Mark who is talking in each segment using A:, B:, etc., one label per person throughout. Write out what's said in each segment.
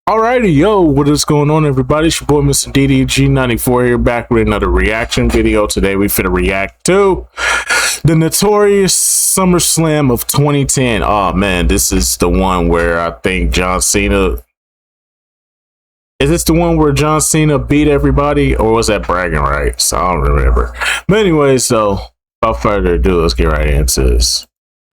A: Alrighty, yo, what is going on, everybody? It's your boy, Mr. DDG94 here, back with another reaction video. Today, we finna react to the notorious SummerSlam of 2010. Oh, man, this is the one where I think John Cena... Is this the one where John Cena beat everybody, or was that bragging rights? I don't remember. But anyways, so, without further ado, let's get right into this.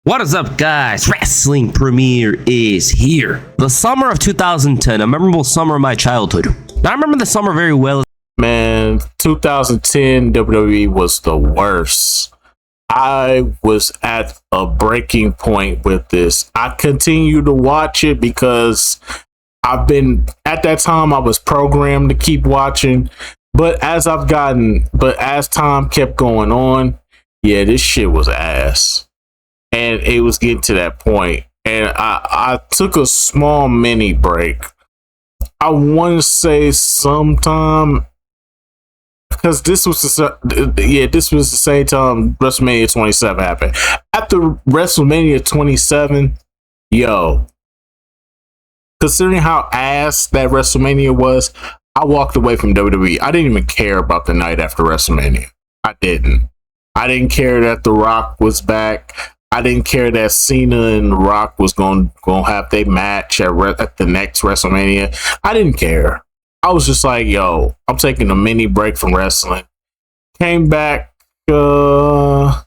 B: What is up, guys? Wrestling Premiere is here. The summer of 2010, a memorable summer of my childhood. Now, I remember the summer very well.
A: Man, 2010 WWE was the worst. I was at a breaking point with this. I continue to watch it because at that time I was programmed to keep watching. But as time kept going on, yeah, this shit was ass. And it was getting to that point. And I took a small mini break. I want to say sometime, because this was the same time WrestleMania 27 happened. After WrestleMania 27, yo, considering how ass that WrestleMania was, I walked away from WWE. I didn't even care about the night after WrestleMania. I didn't care that The Rock was back. I didn't care that Cena and The Rock was going to have their match at the next WrestleMania. I didn't care. I was just like, yo, I'm taking a mini break from wrestling. Came back, I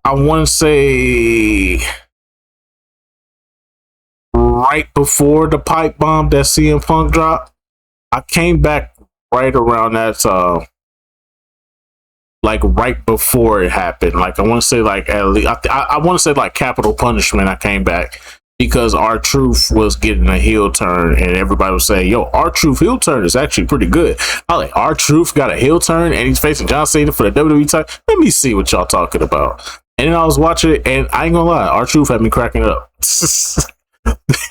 A: want to say right before the pipe bomb that CM Punk dropped. I came back right around that, like right before it happened. Like I want to say like at least I want to say like Capital Punishment. I came back because R-Truth was getting a heel turn and everybody was saying, yo, R-Truth heel turn is actually pretty good. I like R-Truth got a heel turn and he's facing John Cena for the WWE title. Let me see what y'all talking about. And then I was watching it and I ain't gonna lie, R-Truth had me cracking up.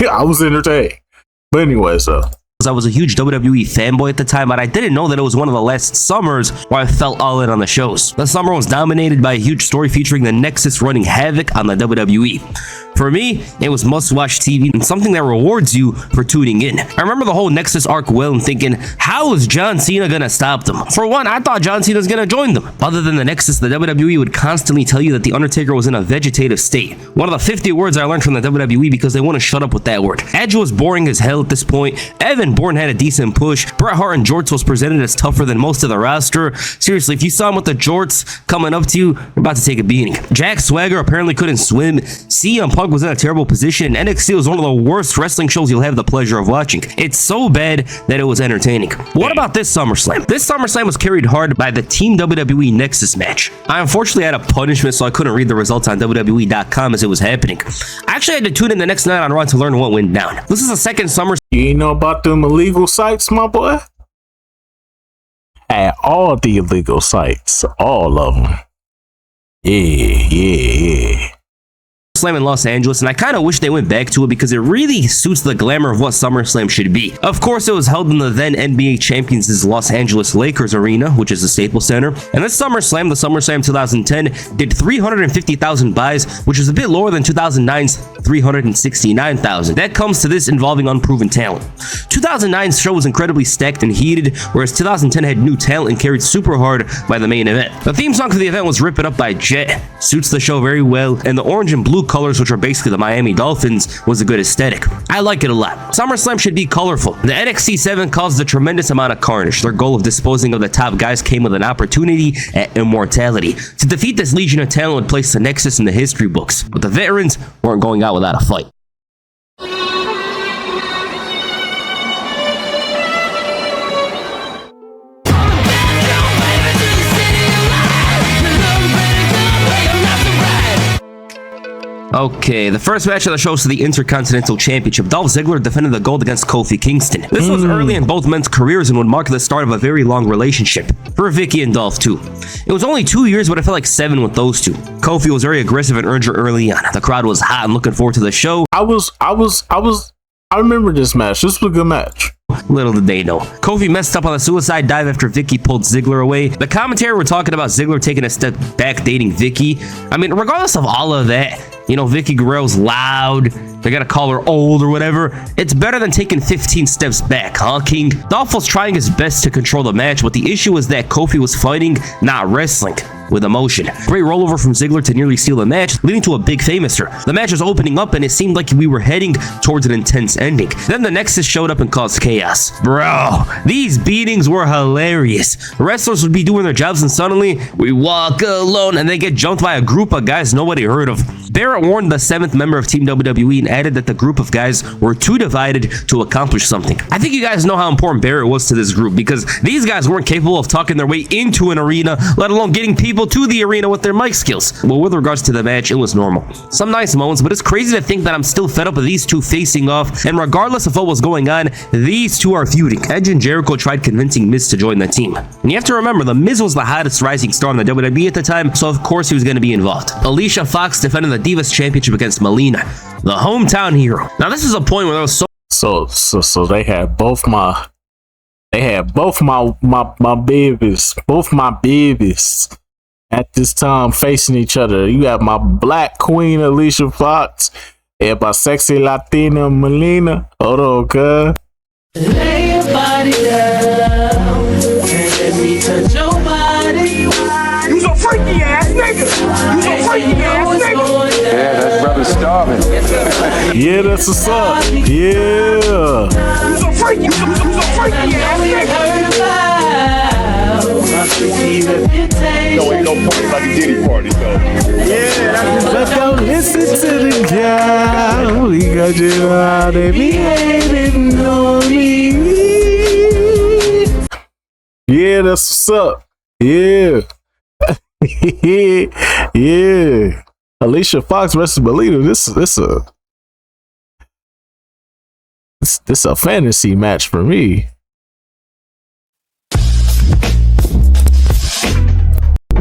A: I was entertained. But anyway, so
B: I was a huge WWE fanboy at the time, but I didn't know that it was one of the last summers where I felt all in on the shows. The summer was dominated by a huge story featuring the Nexus running havoc on the WWE. For me, it was must-watch TV and something that rewards you for tuning in. I remember the whole Nexus arc well and thinking, how is John Cena gonna stop them? For one, I thought John Cena was gonna join them. Other than the Nexus, the WWE would constantly tell you that The Undertaker was in a vegetative state. One of the 50 words I learned from the WWE because they want to shut up with that word. Edge was boring as hell at this point. Evan Bourne had a decent push. Bret Hart and Jorts was presented as tougher than most of the roster. Seriously, if you saw him with the Jorts coming up to you, you're about to take a beating. Jack Swagger apparently couldn't swim. CM Punk was in a terrible position. NXT was one of the worst wrestling shows you'll have the pleasure of watching. It's so bad that it was entertaining. What about this SummerSlam? This SummerSlam was carried hard by the Team WWE Nexus match. I unfortunately had a punishment, so I couldn't read the results on WWE.com as it was happening. I actually had to tune in the next night on Raw to learn what went down. This is the second SummerSlam.
A: You ain't know about them illegal sites, my boy? At all the illegal sites. All of them. Yeah.
B: SummerSlam in Los Angeles, and I kind of wish they went back to it because it really suits the glamour of what SummerSlam should be. Of course, it was held in the then NBA champions' Los Angeles Lakers arena, which is the Staples Center. And this SummerSlam, the SummerSlam 2010, did 350,000 buys, which was a bit lower than 2009's 369,000. That comes to this involving unproven talent. 2009's show was incredibly stacked and heated, whereas 2010 had new talent and carried super hard by the main event. The theme song for the event was Rip It Up by Jet. Suits the show very well, and the orange and blue colors, which are basically the Miami Dolphins, was a good aesthetic. I like it a lot. SummerSlam should be colorful. The NXT 7 caused a tremendous amount of carnage. Their goal of disposing of the top guys came with an opportunity at immortality. To defeat this legion of talent would place the Nexus in the history books, but the veterans weren't going out without a fight. Okay, the first match of the show is the Intercontinental Championship. Dolph Ziggler defended the gold against Kofi Kingston. This was early in both men's careers and would mark the start of a very long relationship. For Vicky and Dolph too. It was only 2 years, but it felt like 7 with those two. Kofi was very aggressive and urgent early on. The crowd was hot and looking forward to the show.
A: I remember this match. This was a good match.
B: Little did they know. Kofi messed up on the suicide dive after Vicky pulled Ziggler away. The commentary were talking about Ziggler taking a step back dating Vicky. I mean, regardless of all of that, You know, Vicky Guerrero's loud. They gotta call her old or whatever. It's better than taking 15 steps back, huh, King? Dolph was trying his best to control the match, but the issue was that Kofi was fighting, not wrestling. With emotion. Great rollover from Ziggler to nearly steal the match, leading to a big famouser. The match was opening up and it seemed like we were heading towards an intense ending. Then the Nexus showed up and caused chaos. Bro, these beatings were hilarious. Wrestlers would be doing their jobs and suddenly, we walk alone, and they get jumped by a group of guys nobody heard of. Barrett warned the 7th member of Team WWE and added that the group of guys were too divided to accomplish something. I think you guys know how important Barrett was to this group because these guys weren't capable of talking their way into an arena, let alone getting people to the arena with their mic skills. Well, with regards to the match, it was normal. Some nice moments, but it's crazy to think that I'm still fed up with these two facing off, and regardless of what was going on, these two are feuding. Edge and Jericho tried convincing Miz to join the team. And you have to remember, the Miz was the hottest rising star in the WWE at the time, so of course he was going to be involved. Alicia Fox defended the Divas Championship against Melina, the hometown hero. Now this is a point where there was
A: so they had both my babies at this time facing each other. You got my black queen Alicia Fox and my sexy Latina Melina. Hold on, cuz.
C: Lay your body down and let me touch your body.
D: You's a freaky ass nigga. You's a freaky ass nigga.
E: Yeah, that's brother starving.
A: Yeah, that's what's up. Yeah.
D: You's a freaky ass nigga. No, ain't no party like a Diddy party, though. Yeah,
A: Let's go listen to the guy. We got you out of me hating on me. Yeah, that's what's up. Yeah. Yeah. Alicia Fox versus Melina. This a fantasy match for me.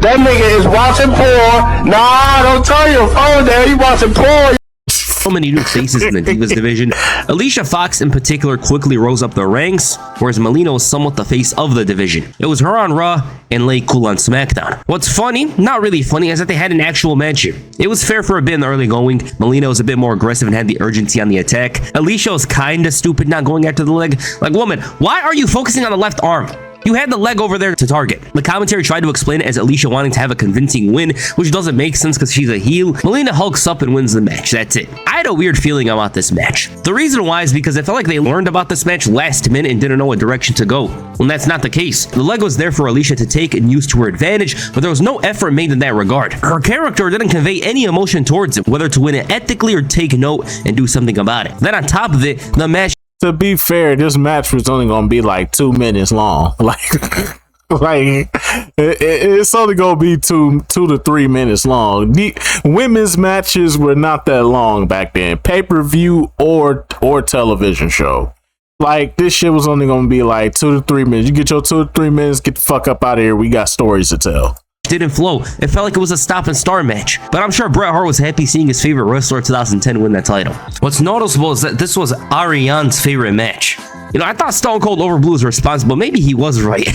D: that nigga is watching porn. Nah, don't turn your phone down. You watching porn.
B: So many new faces in the Divas division. Alicia Fox in particular quickly rose up the ranks, whereas Melina was somewhat the face of the division. It was her on Raw and Lay Cool on SmackDown. What's funny, not really funny, is that they had an actual match here. It was fair for a bit in the early going. Melina was a bit more aggressive and had the urgency on the attack. Alicia was kinda stupid not going after the leg. Like, woman, why are you focusing on the left arm? You had the leg over there to target. The commentary tried to explain it as Alicia wanting to have a convincing win, which doesn't make sense because she's a heel. Melina hulks up and wins the match. That's it. I had a weird feeling about this match. The reason why is because I felt like they learned about this match last minute and didn't know what direction to go. When that's not the case. The leg was there for Alicia to take and use to her advantage, but there was no effort made in that regard. Her character didn't convey any emotion towards it, whether to win it ethically or take note and do something about it. Then on top of it, the match.
A: To be fair, this match was only gonna be like 2 minutes long. It's only gonna be two to 3 minutes long. The women's matches were not that long back then, pay-per-view or television show. Like, this shit was only gonna be like 2 to 3 minutes. You get your 2 to 3 minutes, get the fuck up out of here. We got stories to tell.
B: Didn't flow. It felt like it was a stop and start match. But I'm sure Bret Hart was happy seeing his favorite wrestler of 2010 win that title. What's noticeable is that this was Ariane's favorite match. You know, I thought Stone Cold overblew his response, but maybe he was right.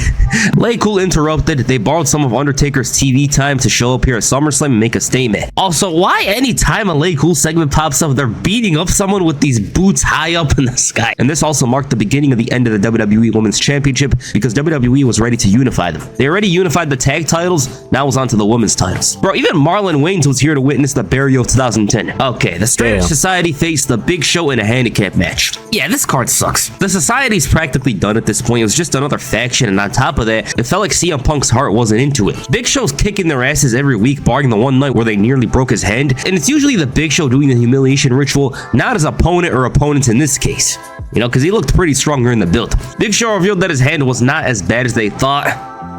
B: Lay Cool interrupted. They borrowed some of Undertaker's TV time to show up here at SummerSlam and make a statement. Also, why anytime a Lay Cool segment pops up, they're beating up someone with these boots high up in the sky? And this also marked the beginning of the end of the WWE Women's Championship because WWE was ready to unify them. They already unified the tag titles, now it was on to the women's titles. Bro, even Marlon Wayans was here to witness the burial of 2010. Okay, the Straight Edge Society faced the Big Show in a handicap match. Yeah, this card sucks. The Society's practically done at this point. It was just another faction, and on top of that, it felt like CM Punk's heart wasn't into it. Big Show's kicking their asses every week, barring the one night where they nearly broke his hand, and it's usually the Big Show doing the humiliation ritual, not his opponent or opponents in this case. You know, because he looked pretty strong during the build. Big Show revealed that his hand was not as bad as they thought.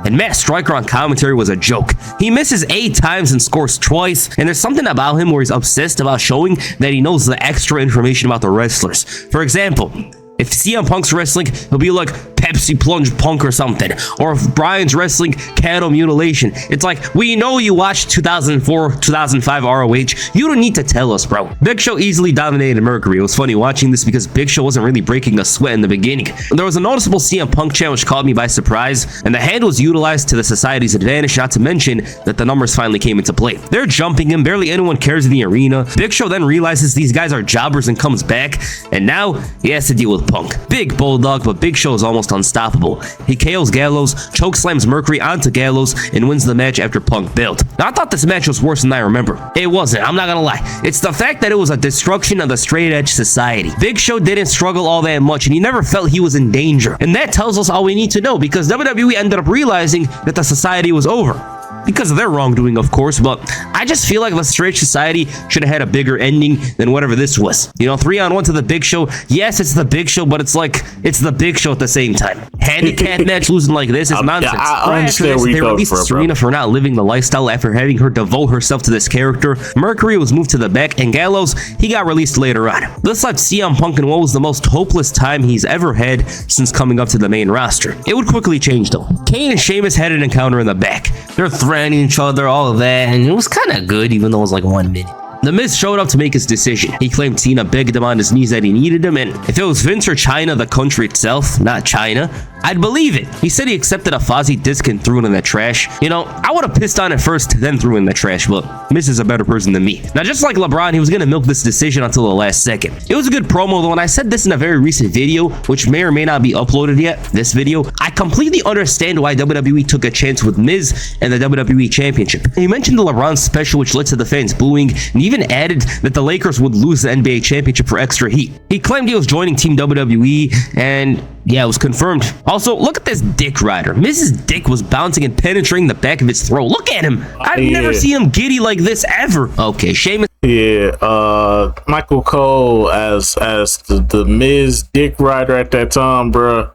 B: And Matt Striker on commentary was a joke. He misses 8 times and scores twice, and there's something about him where he's obsessed about showing that he knows the extra information about the wrestlers. For example, if CM Punk's wrestling, he'll be like, Pepsi plunge Punk or something, or if Bryan's wrestling cattle mutilation. It's like, we know you watched 2004, 2005 ROH. You don't need to tell us, bro. Big Show easily dominated Mercury. It was funny watching this because Big Show wasn't really breaking a sweat in the beginning. There was a noticeable CM Punk chant which caught me by surprise, and the hand was utilized to the society's advantage, not to mention that the numbers finally came into play. They're jumping him, barely anyone cares in the arena. Big Show then realizes these guys are jobbers and comes back, and now he has to deal with Punk. Big bulldog, but Big Show is almost unstoppable. He KOs Gallows, chokeslams Mercury onto Gallows, and wins the match after Punk bailed. Now, I thought this match was worse than I remember. It wasn't, I'm not gonna lie. It's the fact that it was a destruction of the straight edge society. Big Show didn't struggle all that much, and he never felt he was in danger. And that tells us all we need to know, because WWE ended up realizing that the society was over. Because of their wrongdoing, of course, but I just feel like the Straight Society should have had a bigger ending than whatever this was. You know, 3-on-1 to the Big Show. Yes, it's the Big Show, but it's like, it's the Big Show at the same time. Handicap match losing like this is nonsense.
A: I understand where you go
B: released Serena for not living the lifestyle after having her devote herself to this character. Mercury was moved to the back, and Gallows, he got released later on. This left CM Punk in what was the most hopeless time he's ever had since coming up to the main roster. It would quickly change though. Kane and Sheamus had an encounter in the back. They're threatening each other, all of that, and it was kind of good, even though it was like 1 minute. The Miz showed up to make his decision. He claimed Cena begged him on his knees that he needed him, and if it was Vince or China, the country itself, not China, I'd believe it. He said he accepted a Fozzy disc and threw it in the trash. You know, I would have pissed on it first, then threw it in the trash, but Miz is a better person than me. Now, just like LeBron, he was gonna milk this decision until the last second. It was a good promo though, and I said this in a very recent video, which may or may not be uploaded yet, this video. I completely understand why WWE took a chance with Miz and the WWE Championship. He mentioned the LeBron special, which led to the fans booing, and even added that the Lakers would lose the NBA Championship for extra heat. He claimed he was joining Team WWE, and yeah, it was confirmed. Also, look at this dick rider. Miz's dick was bouncing and penetrating the back of his throat. Look at him. I've never seen him giddy like this ever. Okay, Sheamus.
A: Yeah, Michael Cole as the Miz dick rider at that time, bro.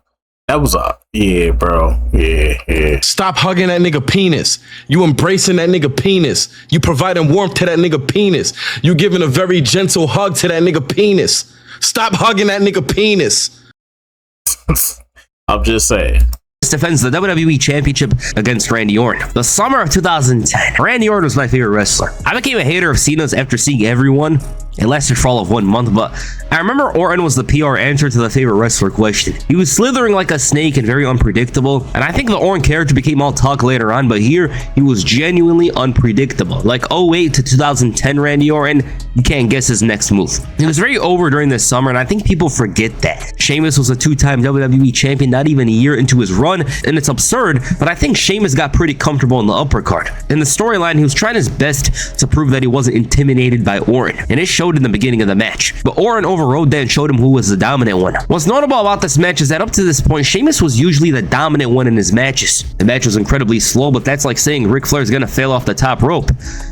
A: That was yeah, bro. Yeah.
F: Stop hugging that nigga penis. You embracing that nigga penis. You providing warmth to that nigga penis. You giving a very gentle hug to that nigga penis. Stop hugging that nigga penis.
A: I'm just saying.
B: Defends the WWE Championship against Randy Orton. The summer of 2010, Randy Orton was my favorite wrestler. I became a hater of Cena's after seeing everyone. It lasted for all of 1 month, but I remember Orton was the PR answer to the favorite wrestler question. He was slithering like a snake and very unpredictable, and I think the Orton character became all talk later on, but here, he was genuinely unpredictable. Like 08 to 2010 Randy Orton, you can't guess his next move. It was very over during this summer, and I think people forget that. Sheamus was a 2-time WWE champion not even a year into his run, and it's absurd, but I think Sheamus got pretty comfortable in the upper card. In the storyline, he was trying his best to prove that he wasn't intimidated by Orton, and it showed in the beginning of the match. But Orton overrode that and showed him who was the dominant one. What's notable about this match is that up to this point, Sheamus was usually the dominant one in his matches. The match was incredibly slow, but that's like saying Ric Flair's gonna fail off the top rope.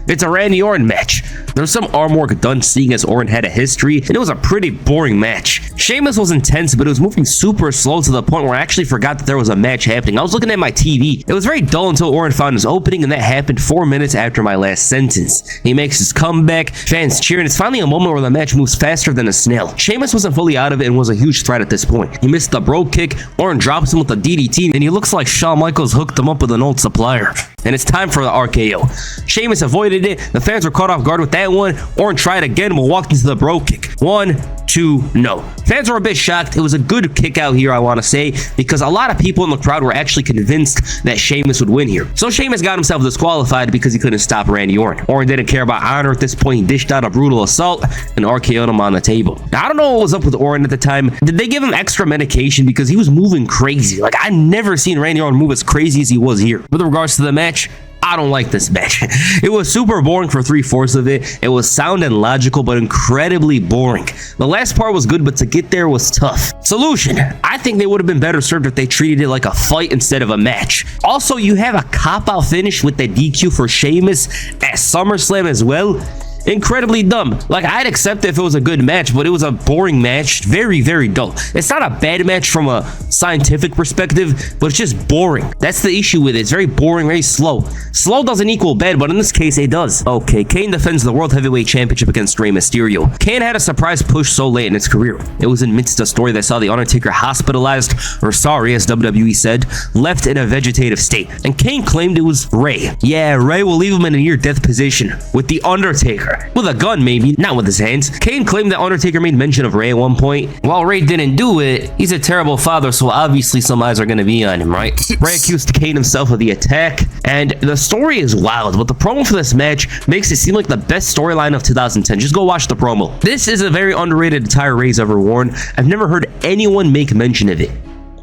B: It's a Randy Orton match. There's some arm work done seeing as Orton had a history, and it was a pretty boring match. Sheamus was intense, but it was moving super slow to the point where I actually forgot that there was a match happening. I was looking at my TV. It was very dull until Orton found his opening, and that happened 4 minutes after my last sentence. He makes his comeback, fans cheer, and it's finally a moment where the match moves faster than a snail. Sheamus wasn't fully out of it and was a huge threat at this point. He missed the bro kick, Orton drops him with a DDT, and he looks like Shawn Michaels hooked him up with an old supplier. And it's time for the RKO. Sheamus avoided it, the fans were caught off guard with that one. Orton tried again but walked into the bro kick. 1, 2, no. Fans were a bit shocked. It was a good kick out here, I want to say, because a lot of people in the crowd were actually convinced that Sheamus would win here. So Sheamus got himself disqualified because he couldn't stop Randy Orton. Orton didn't care about honor at this point. He dished out a brutal assault and RKO'd him on the table. Now, I don't know what was up with Orton at the time. Did they give him extra medication because he was moving crazy? Like, I never seen Randy Orton move as crazy as he was here. With regards to the match, I don't like this match. It was super boring for 3/4 of it. It was sound and logical, but incredibly boring. The last part was good, but to get there was tough. Solution: I think they would have been better served if they treated it like a fight instead of a match. Also, you have a cop-out finish with the DQ for Sheamus at SummerSlam as well. incredibly dumb. Like, I'd accept it if it was a good match, but it was a boring match. Very, very dull. It's not a bad match from a scientific perspective, but it's just boring. That's the issue with it. It's very boring, very slow. Slow doesn't equal bad, but in this case, it does. Okay, Kane defends the World Heavyweight Championship against Rey Mysterio. Kane had a surprise push so late in his career. It was amidst a story that saw The Undertaker hospitalized, or sorry, as WWE said, left in a vegetative state. And Kane claimed it was Rey. Yeah, Rey will leave him in a near-death position with The Undertaker. With a gun, maybe, not with his hands. Kane claimed that Undertaker made mention of Rey at one point. While Rey didn't do it, he's a terrible father, so obviously some eyes are going to be on him, right? Rey accused Kane himself of the attack, and the story is wild, but the promo for this match makes it seem like the best storyline of 2010. Just go watch the promo. This is a very underrated attire Rey's ever worn. I've never heard anyone make mention of it.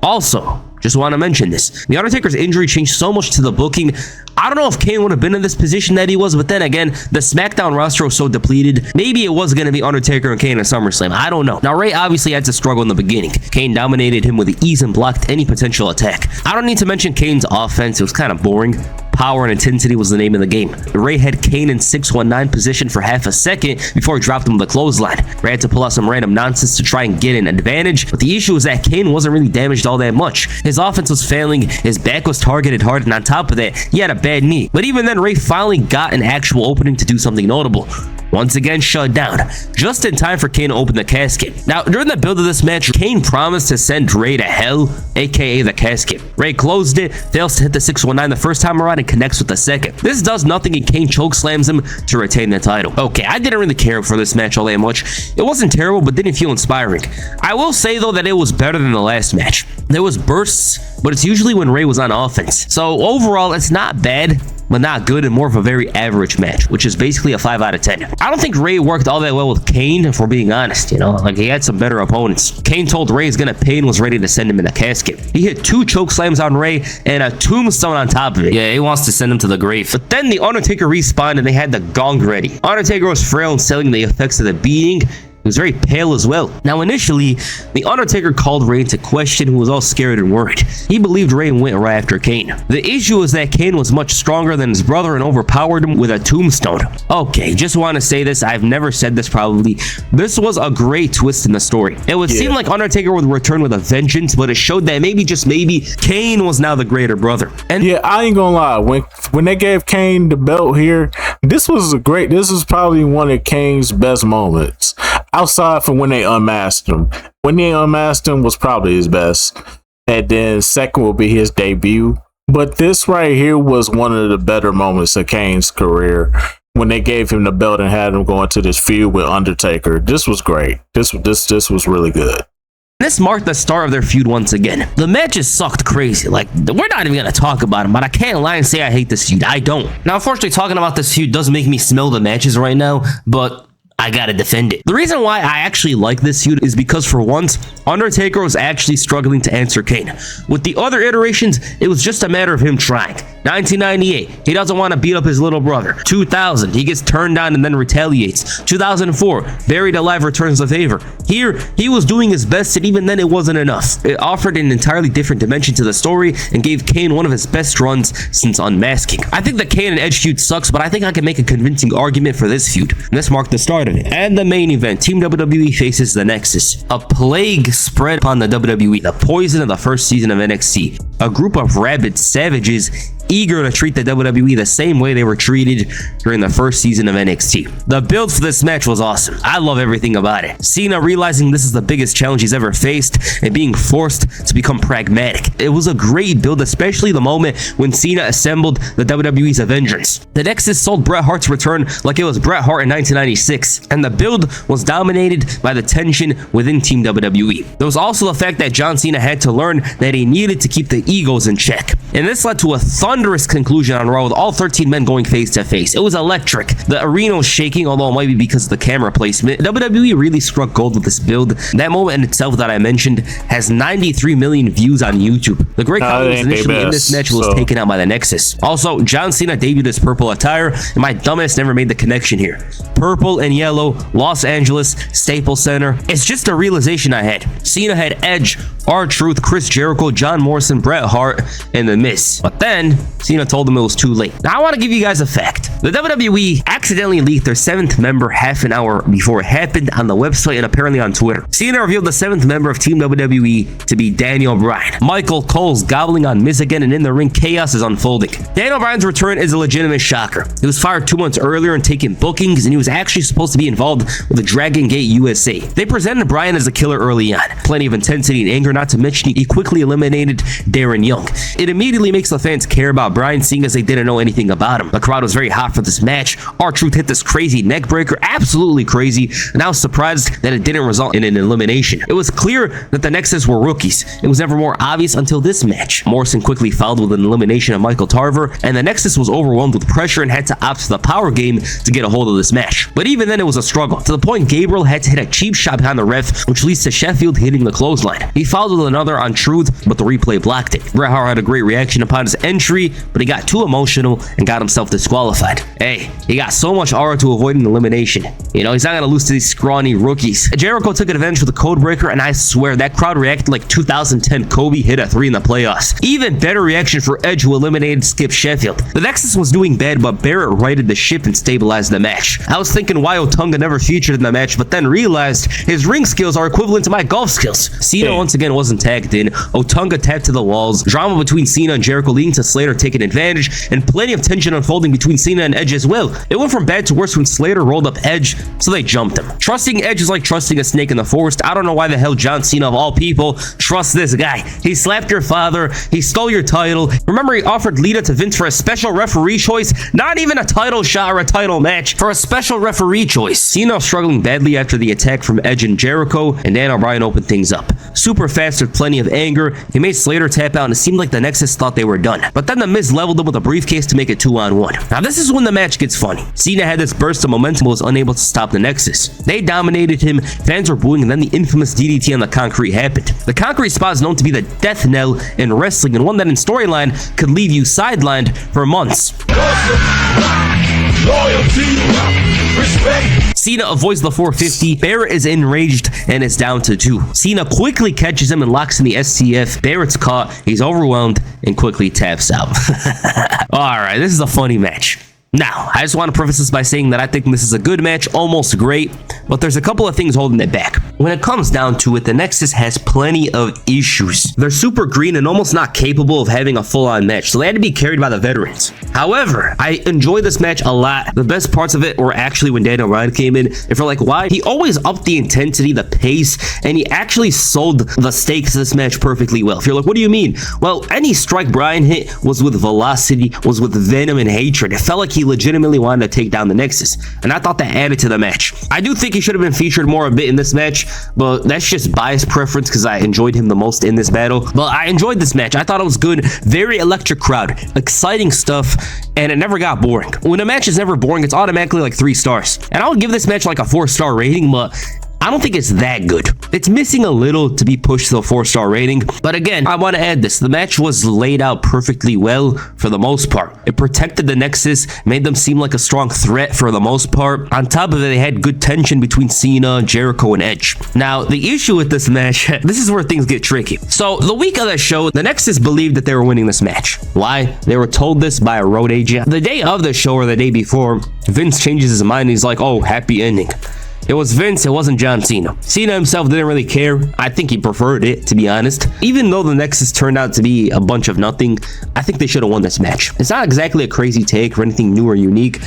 B: Also, just want to mention this. The Undertaker's injury changed so much to the booking. I don't know if Kane would have been in this position that he was, but then again, the SmackDown roster was so depleted. Maybe it was going to be Undertaker and Kane at SummerSlam. I don't know. Now, Rey obviously had to struggle in the beginning. Kane dominated him with ease and blocked any potential attack. I don't need to mention Kane's offense. It was kind of boring. Power and intensity was the name of the game. Rey had Kane in 619 position for half a second before he dropped him with a clothesline. Rey had to pull out some random nonsense to try and get an advantage, but the issue was that Kane wasn't really damaged all that much. His offense was failing, his back was targeted hard, and on top of that, he had a bad knee. But even then, Rey finally got an actual opening to do something notable. Once again shut down, just in time for Kane to open the casket. Now, during the build of this match, Kane promised to send Rey to hell, aka the casket. Rey closed it, fails to hit the 619 the first time around, and connects with the second. This does nothing, and Kane chokeslams him to retain the title. Okay, I didn't really care for this match all that much. It wasn't terrible, but didn't feel inspiring. I will say, though, that it was better than the last match. There was bursts, but it's usually when Rey was on offense. So overall, it's not bad, but not good, and more of a very average match, which is basically a 5 out of 10. I don't think Rey worked all that well with Kane, if we're being honest, you know? Like, he had some better opponents. Kane told Rey he's gonna pay and was ready to send him in the casket. He hit 2 choke slams on Rey and a tombstone on top of it. Yeah, he wants to send him to the grave. But then the Undertaker respawned and they had the gong ready. Undertaker was frail and selling the effects of the beating. He was very pale as well. Now, initially, the Undertaker called Rey into question, who was all scared and worried. He believed Rey went right after Kane. The issue is that Kane was much stronger than his brother and overpowered him with a tombstone. Okay, just want to say this. I've never said this probably. This was a great twist in the story. It would seem like Undertaker would return with a vengeance, but it showed that maybe, just maybe, Kane was now the greater brother. And
A: yeah, I ain't gonna lie. When they gave Kane the belt here, this was probably one of Kane's best moments. Outside from when they unmasked him. When they unmasked him was probably his best. And then second will be his debut. But this right here was one of the better moments of Kane's career. When they gave him the belt and had him go into this feud with Undertaker. This was great. This was really good.
B: this marked the start of their feud once again. The matches sucked crazy. Like, we're not even gonna talk about them, but I can't lie and say I hate this feud. I don't. Now, unfortunately, talking about this feud does make me smell the matches right now, but I gotta defend it. The reason why I actually like this feud is because for once, Undertaker was actually struggling to answer Kane. With the other iterations, it was just a matter of him trying. 1998, he doesn't want to beat up his little brother. 2000, he gets turned down and then retaliates. 2004, Buried Alive returns the favor. Here, he was doing his best, and even then it wasn't enough. It offered an entirely different dimension to the story and gave Kane one of his best runs since unmasking. I think the Kane and Edge feud sucks, but I think I can make a convincing argument for this feud. And this marked the start of it. And the main event, Team WWE faces the Nexus. A plague spread upon the WWE, the poison of the first season of NXT. A group of rabid savages eager to treat the WWE the same way they were treated during the first season of NXT. The build for this match was awesome. I love everything about it. Cena realizing this is the biggest challenge he's ever faced and being forced to become pragmatic. It was a great build, especially the moment when Cena assembled the WWE's Avengers. The Nexus sold Bret Hart's return like it was Bret Hart in 1996, and the build was dominated by the tension within Team WWE. There was also the fact that John Cena had to learn that he needed to keep the egos in check, and this led to a thunderous conclusion on Raw with all 13 men going face to face. It was electric. The arena was shaking, although it might be because of the camera placement. WWE really struck gold with this build. That moment in itself that I mentioned has 93 million views on YouTube. The Great Khali was initially in this match was taken out by the Nexus. Also, John Cena debuted his purple attire, and my dumbass never made the connection here. Purple and yellow, Los Angeles, Staples Center. It's just a realization I had. Cena had Edge, R-Truth, Chris Jericho, John Morrison, Bret Hart, and The Miz. But then, Cena told him it was too late. Now I want to give you guys a fact. The WWE accidentally leaked their 7th member half an hour before it happened on the website and apparently on Twitter. Cena revealed the 7th member of Team WWE to be Daniel Bryan. Michael Cole's gobbling on Miz again, and in the ring, chaos is unfolding. Daniel Bryan's return is a legitimate shocker. He was fired 2 months earlier and taking bookings, and he was actually supposed to be involved with the Dragon Gate USA. They presented Bryan as a killer early on. Plenty of intensity and anger, not to mention he quickly eliminated Darren Young. It immediately makes the fans care about Bryan, seeing as they didn't know anything about him. The crowd was very hot for this match. R-Truth hit this crazy neck breaker, absolutely crazy, and I was surprised that it didn't result in an elimination. It was clear that the Nexus were rookies. It was never more obvious until this match. Morrison quickly followed with an elimination of Michael Tarver, and the Nexus was overwhelmed with pressure and had to opt for the power game to get a hold of this match. But even then, it was a struggle, to the point Gabriel had to hit a cheap shot behind the ref, which leads to Sheffield hitting the clothesline. He followed with another on Truth, but the replay blocked it. Bret Hart had a great reaction upon his entry, but he got too emotional and got himself disqualified. Hey, he got so much aura to avoid an elimination. You know, he's not gonna lose to these scrawny rookies. Jericho took advantage with the code breaker, and I swear that crowd reacted like 2010 Kobe hit a 3 in the playoffs. Even better reaction for Edge, who eliminated Skip Sheffield. The Nexus was doing bad, but Barrett righted the ship and stabilized the match. I was thinking why Otunga never featured in the match, but then realized his ring skills are equivalent to my golf skills. Cena once again wasn't tagged in. Otunga tapped to the walls. Drama between Cena and Jericho leading to Slater taking advantage, and plenty of tension unfolding between Cena and Edge as well. It went from bad to worse when Slater rolled up Edge, so they jumped him. Trusting Edge is like trusting a snake in the forest. I don't know why the hell John Cena of all people trusts this guy. He slapped your father. He stole your title. Remember, he offered Lita to Vince for a special referee choice, not even a title shot or a title match, for a special referee choice. Cena struggling badly after the attack from Edge and Jericho, and Daniel Bryan opened things up. Super fast with plenty of anger. He made Slater tap out, and it seemed like the Nexus thought they were done. But then the Miz leveled him with a briefcase to make it 2-on-1. Now this is when the match gets funny. Cena had this burst of momentum but was unable to stop the Nexus. They dominated him, fans were booing, and then the infamous DDT on the concrete happened. The concrete spot is known to be the death knell in wrestling, and one that in storyline could leave you sidelined for months. Cena avoids the 450. Barrett is enraged and is down to 2. Cena quickly catches him and locks in the STF. Barrett's caught. He's overwhelmed and quickly taps out. Alright, this is a funny match. Now, I just want to preface this by saying that I think this is a good match, almost great, but there's a couple of things holding it back. When it comes down to it, the Nexus has plenty of issues. They're super green and almost not capable of having a full-on match, so they had to be carried by the veterans. However, I enjoyed this match a lot. The best parts of it were actually when Daniel Bryan came in. If you're like, why? He always upped the intensity, the pace, and he actually sold the stakes of this match perfectly well. If you're like, what do you mean? Well, any strike Bryan hit was with velocity, was with venom and hatred. It felt like he legitimately wanted to take down the Nexus, and I thought that added to the match. I do think he should have been featured more a bit in this match, but that's just biased preference because I enjoyed him the most in this battle. But I enjoyed this match. I thought it was good. Very electric crowd, exciting stuff, and it never got boring. When a match is never boring, it's automatically like 3 stars. And I would give this match like a 4-star rating, but I don't think it's that good. It's missing a little to be pushed to a 4-star rating. But again, I want to add this. The match was laid out perfectly well for the most part. It protected the Nexus, made them seem like a strong threat for the most part. On top of it, they had good tension between Cena, Jericho, and Edge. Now, the issue with this match, this is where things get tricky. So, the week of the show, the Nexus believed that they were winning this match. Why? They were told this by a road agent. The day of the show or the day before, Vince changes his mind and he's like, oh, happy ending. It was Vince, it wasn't John Cena. Cena himself didn't really care. I think he preferred it, to be honest. Even though the Nexus turned out to be a bunch of nothing, I think they should have won this match. It's not exactly a crazy take or anything new or unique,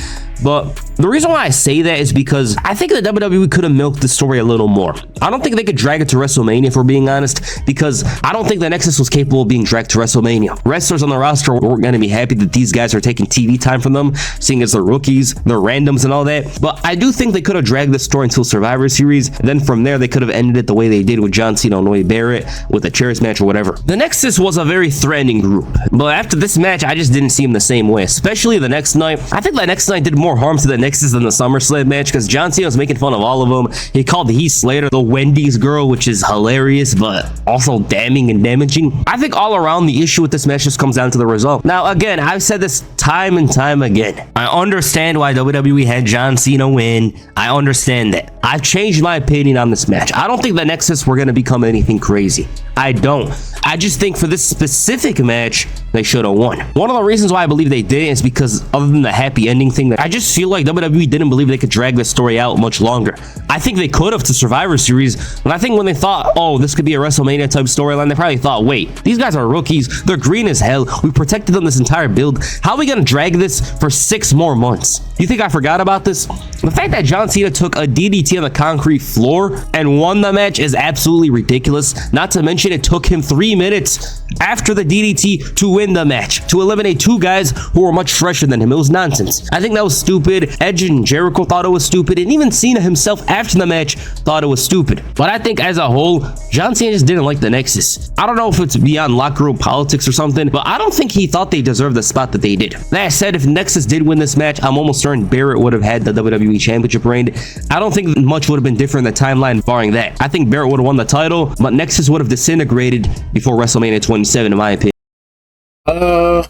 B: but the reason why I say that is because I think the WWE could have milked the story a little more. I don't think they could drag it to WrestleMania, if we're being honest, because I don't think the Nexus was capable of being dragged to WrestleMania. Wrestlers on the roster weren't going to be happy that these guys are taking TV time from them, seeing as they're rookies, they're randoms and all that. But I do think they could have dragged this story until Survivor Series, and then from there they could have ended it the way they did with John Cena and Wade Barrett with a chairs match or whatever. The Nexus was a very threatening group, but after this match I just didn't see them the same way, especially the next night. I think the next night did more harm to the Nexus than the SummerSlam match, because John Cena was making fun of all of them. He called Heath Slater the Wendy's girl, which is hilarious but also damning and damaging. I think all around the issue with this match just comes down to the result. Now again, I've said this time and time again, I understand why WWE had John Cena win. I understand that. I've changed my opinion on this match. I don't think the Nexus were going to become anything crazy. I don't. I just think for this specific match, they should have won. One of the reasons why I believe they didn't is because other than the happy ending thing, I just feel like WWE didn't believe they could drag this story out much longer. I think they could have to Survivor Series, and I think when they thought, oh, this could be a WrestleMania type storyline, they probably thought, wait, these guys are rookies, they're green as hell, we protected them this entire build, how are we gonna drag this for 6 more months? You think I forgot about this? The fact that John Cena took a DDT on the concrete floor and won the match is absolutely ridiculous. Not to mention it took him 3 minutes after the DDT to win the match, to eliminate 2 guys who were much fresher than him. It was nonsense. I think that was stupid. Edge and Jericho thought it was stupid, and even Cena himself after the match thought it was stupid. But I think as a whole, John Cena just didn't like the Nexus. I don't know if it's beyond locker room politics or something, but I don't think he thought they deserved the spot that they did. That said, if Nexus did win this match, I'm almost certain Barrett would have had the WWE Championship reign. I don't think much would have been different in the timeline barring that. I think Barrett would have won the title, but Nexus would have disintegrated before WrestleMania 27, in my opinion.
A: I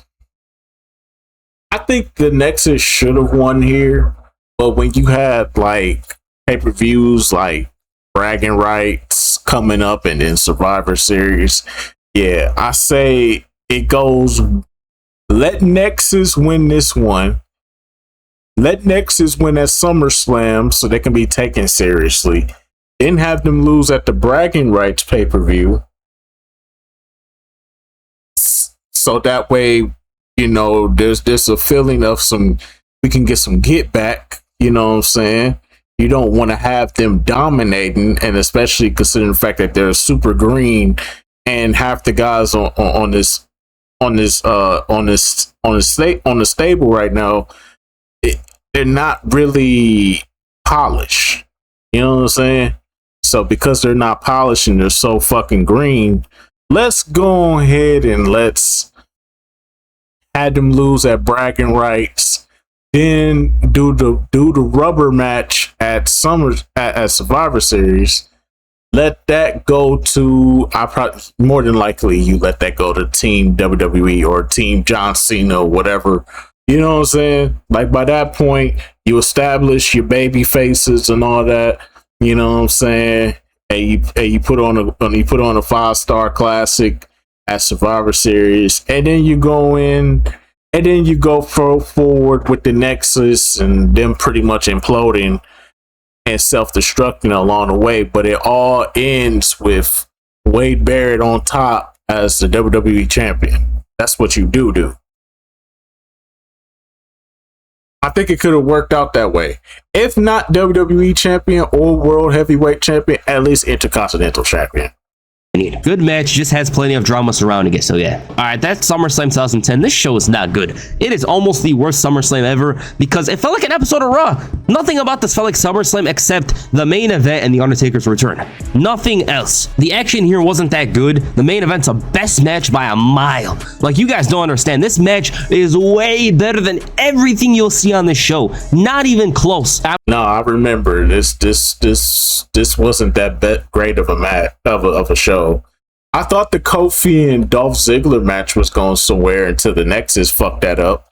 A: think the Nexus should have won here, but when you had like pay-per-views like bragging rights coming up and then Survivor Series, yeah, I say it goes, let Nexus win this one. Let Nexus win at SummerSlam so they can be taken seriously. Then have them lose at the bragging rights pay-per-view. So that way, you know, there's a feeling of we can get some get back, you know what I'm saying? You don't want to have them dominating, and especially considering the fact that they're super green and half the guys on the stable right now, they're not really polished. You know what I'm saying? So because they're not polished and they're so fucking green, let's go ahead and let's have them lose at bragging rights, then do the rubber match at Survivor Series. Let that go to, more than likely you let that go to Team WWE or Team John Cena or whatever. You know what I'm saying? Like by that point, you establish your baby faces and all that. You know what I'm saying? And you put on a 5-star classic at Survivor Series, and then you go in, and then you go forward with the Nexus and them pretty much imploding and self-destructing along the way. But it all ends with Wade Barrett on top as the WWE champion. That's what you do. I think it could have worked out that way. If not WWE champion or World Heavyweight champion, at least Intercontinental champion.
B: Good match, just has plenty of drama surrounding it, so yeah. Alright, that's SummerSlam 2010. This show is not good. It is almost the worst SummerSlam ever because it felt like an episode of Raw. Nothing about this felt like SummerSlam except the main event and The Undertaker's return. Nothing else. The action here wasn't that good. The main event's a best match by a mile. Like, you guys don't understand. This match is way better than everything you'll see on this show. Not even close.
A: No, I remember this wasn't that great of a match of a show. I thought the Kofi and Dolph Ziggler match was going somewhere until the Nexus fucked that up.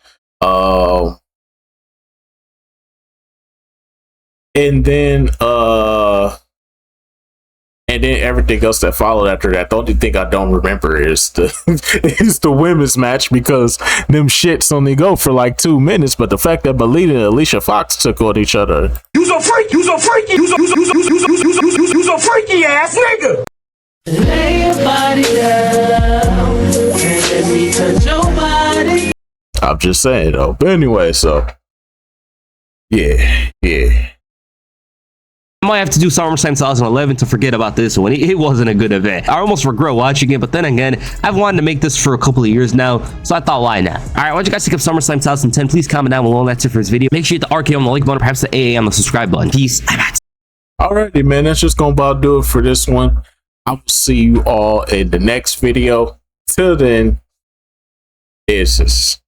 A: And then everything else that followed after that. The only thing I don't remember is the women's match because them shits only go for like 2 minutes. But the fact that Melina and Alicia Fox took on each other.
D: You's a freaky ass nigga.
C: Lay your body down and let me touch your body.
A: I'm just saying though. But anyway, so yeah.
B: I might have to do SummerSlam 2011 to forget about this one. It wasn't a good event. I almost regret watching it, but then again, I've wanted to make this for a couple of years now, so I thought, why not? Alright, why don't you guys think of SummerSlam 2010? Please comment down below, and that's it for this video. Make sure you hit the RK on the like button, perhaps the AA on the subscribe button. Peace. I'm out.
A: Alrighty, man, that's just gonna about do it for this one. I will see you all in the next video. Till then, deuces.